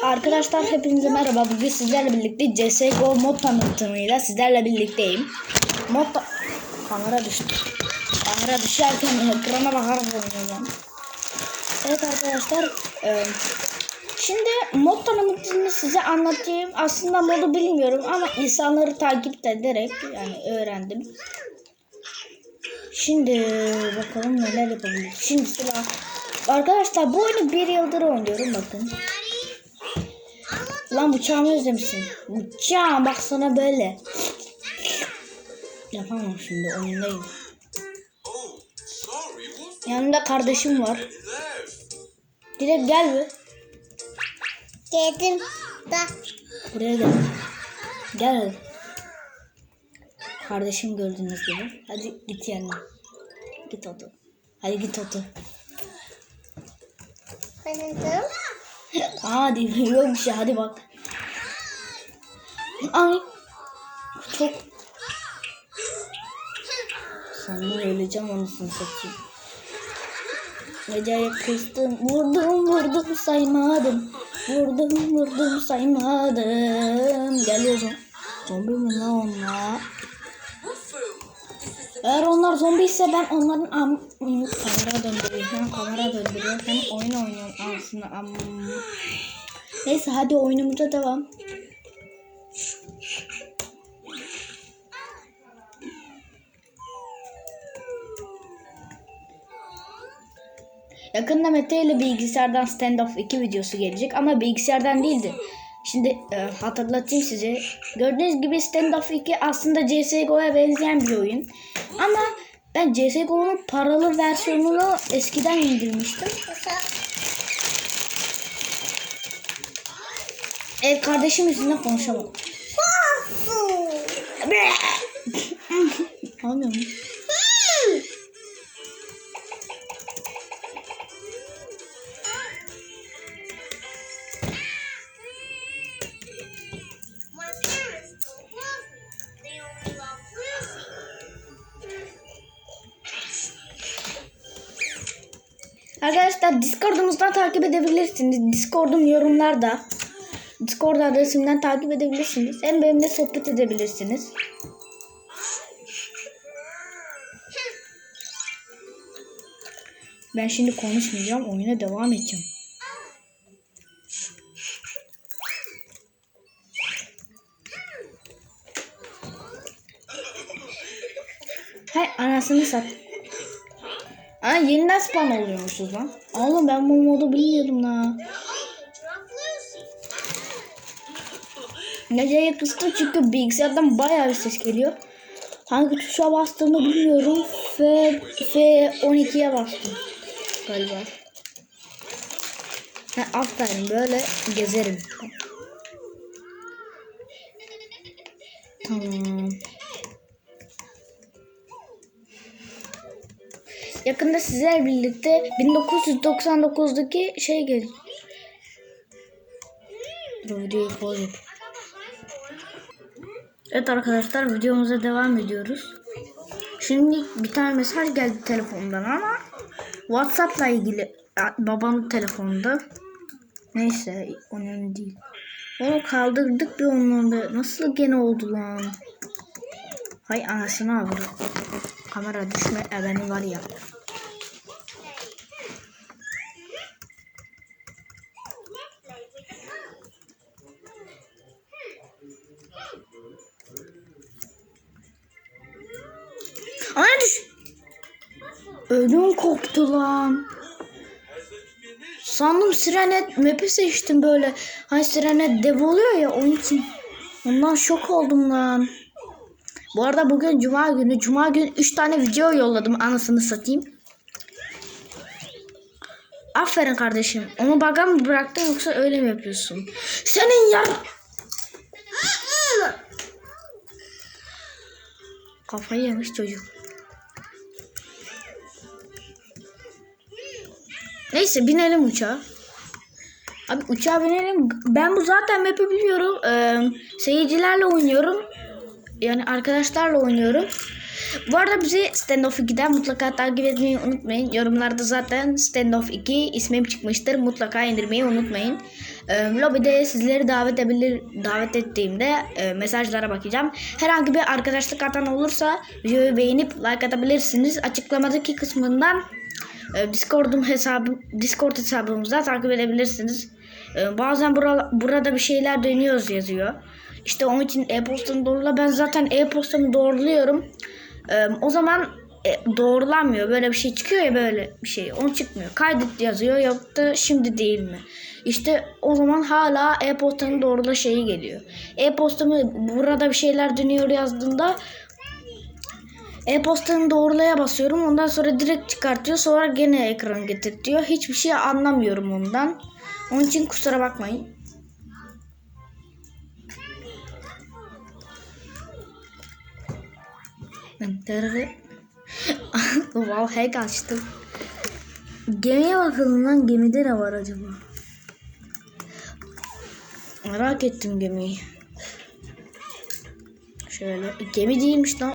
Arkadaşlar hepinize merhaba. Bugün sizlerle birlikte CSGO mod tanıtımıyla sizlerle birlikteyim. Kamera düştü. Kamera düşerken ekrana bakarak oynayacağım. Evet arkadaşlar. Şimdi mod tanıtımını size anlatayım. Aslında modu bilmiyorum ama insanları takip ederek yani öğrendim. Şimdi bakalım neler yapabiliriz. Şimdi sıra. Arkadaşlar bu oyunu 1 yıldır oynuyorum bakın. Lan bıçağımı özlemişsin. Bıçağım baksana böyle. Yapamam şimdi oyundayım. Yanımda kardeşim var. Direkt gel be. Geldim. Da. Buraya gel. Gel hadi. Kardeşim gördüğünüz gibi. Hadi git yanına. Git otur. Hadi git otur. Oynadım. Hadi yok bir şey hadi bak. Ay. Çok. Sanırım öleceğim anasını satayım. Acayip kıstım. Vurdum saymadım. Vurdum saymadım. Geliyorum. Zombi mi lan onlar? Eğer onlar zombi ise ben onların kamera döndürüyorum. Kamera döndürüyorum. Hem oyun oynuyorum aslında. Neyse hadi oyunumuza devam. Yakında Mete ile bilgisayardan Standoff 2 videosu gelecek ama bilgisayardan değildi. Şimdi hatırlatayım size. Gördüğünüz gibi Standoff 2 aslında CSGO'ya benzeyen bir oyun. Ama ben CSGO'nun paralı versiyonunu eskiden indirmiştim. Ev kardeşim yüzünden konuşamadım. Anlıyor musun? Arkadaşlar Discord'umuzdan takip edebilirsiniz. Discord'um yorumlarda. Discord adresimden takip edebilirsiniz. Hem benimle sohbet edebilirsiniz. Ben şimdi konuşmayacağım. Oyuna devam edeceğim. Hay anasını sat. Aa yeniden spawn oluyormuşuz lan. Oğlum ben bu modu bilmiyordum la. Geceye kıstım çünkü bilgisayardan bayağı bir ses geliyor. Hangi tuşa bastığımı bilmiyorum. F12'ye bastım galiba. Aferin böyle gezerim. Tamam. Yakında sizlerle birlikte 1999'daki şey gelecek. Dur videoyu pause et. Evet arkadaşlar videomuza devam ediyoruz. Şimdi bir tane mesaj geldi telefondan ama WhatsApp'la ilgili babamın telefonunda. Neyse önemli değil. Onu kaldırdık bir onunla. Nasıl gene oldu lan? Hay anasını avru. Kamera düşme beni var ya. Ana düş. Ödüm koptu lan. Sandım Sirenet map'i seçtim böyle. Hani Sirenet dev oluyor ya onun için. Ondan şok oldum lan. Bu arada bugün Cuma günü. Cuma günü 3 tane video yolladım anasını satayım. Aferin kardeşim. Onu baga mı bıraktın yoksa öyle mi yapıyorsun? Senin yar... Kafayı yemiş çocuk. Neyse binelim uçağa. Abi uçağa binelim. Ben bu zaten map'i biliyorum. Seyircilerle oynuyorum. Yani arkadaşlarla oynuyorum. Bu arada bizi Standoff 2'den mutlaka takip etmeyi unutmayın. Yorumlarda zaten Standoff 2 ismim çıkmıştır. Mutlaka indirmeyi unutmayın. Lobide sizleri davet ettiğimde mesajlara bakacağım. Herhangi bir arkadaşlık atan olursa videoyu beğenip like atabilirsiniz. Açıklamadaki kısmından Discord hesabımızda takip edebilirsiniz. Bazen burada bir şeyler dönüyoruz yazıyor. İşte onun için e-postanı doğrula. Ben zaten e-postamı doğruluyorum. O zaman doğrulanmıyor. Böyle bir şey çıkıyor ya, böyle bir şey. Onu çıkmıyor. Kaydet yazıyor. Yok da şimdi değil mi? İşte o zaman hala e-postanın doğrula şeyi geliyor. E-postamı burada bir şeyler dönüyor yazdığında e-postanın doğrulaya basıyorum. Ondan sonra direkt çıkartıyor. Sonra gene ekran getirtiyor. Hiçbir şey anlamıyorum ondan. Onun için kusura bakmayın. Vallahi kaçtım. Gemiye bakalım lan, gemide ne var acaba? Merak ettim gemiyi. Şöyle gemi değilmiş lan.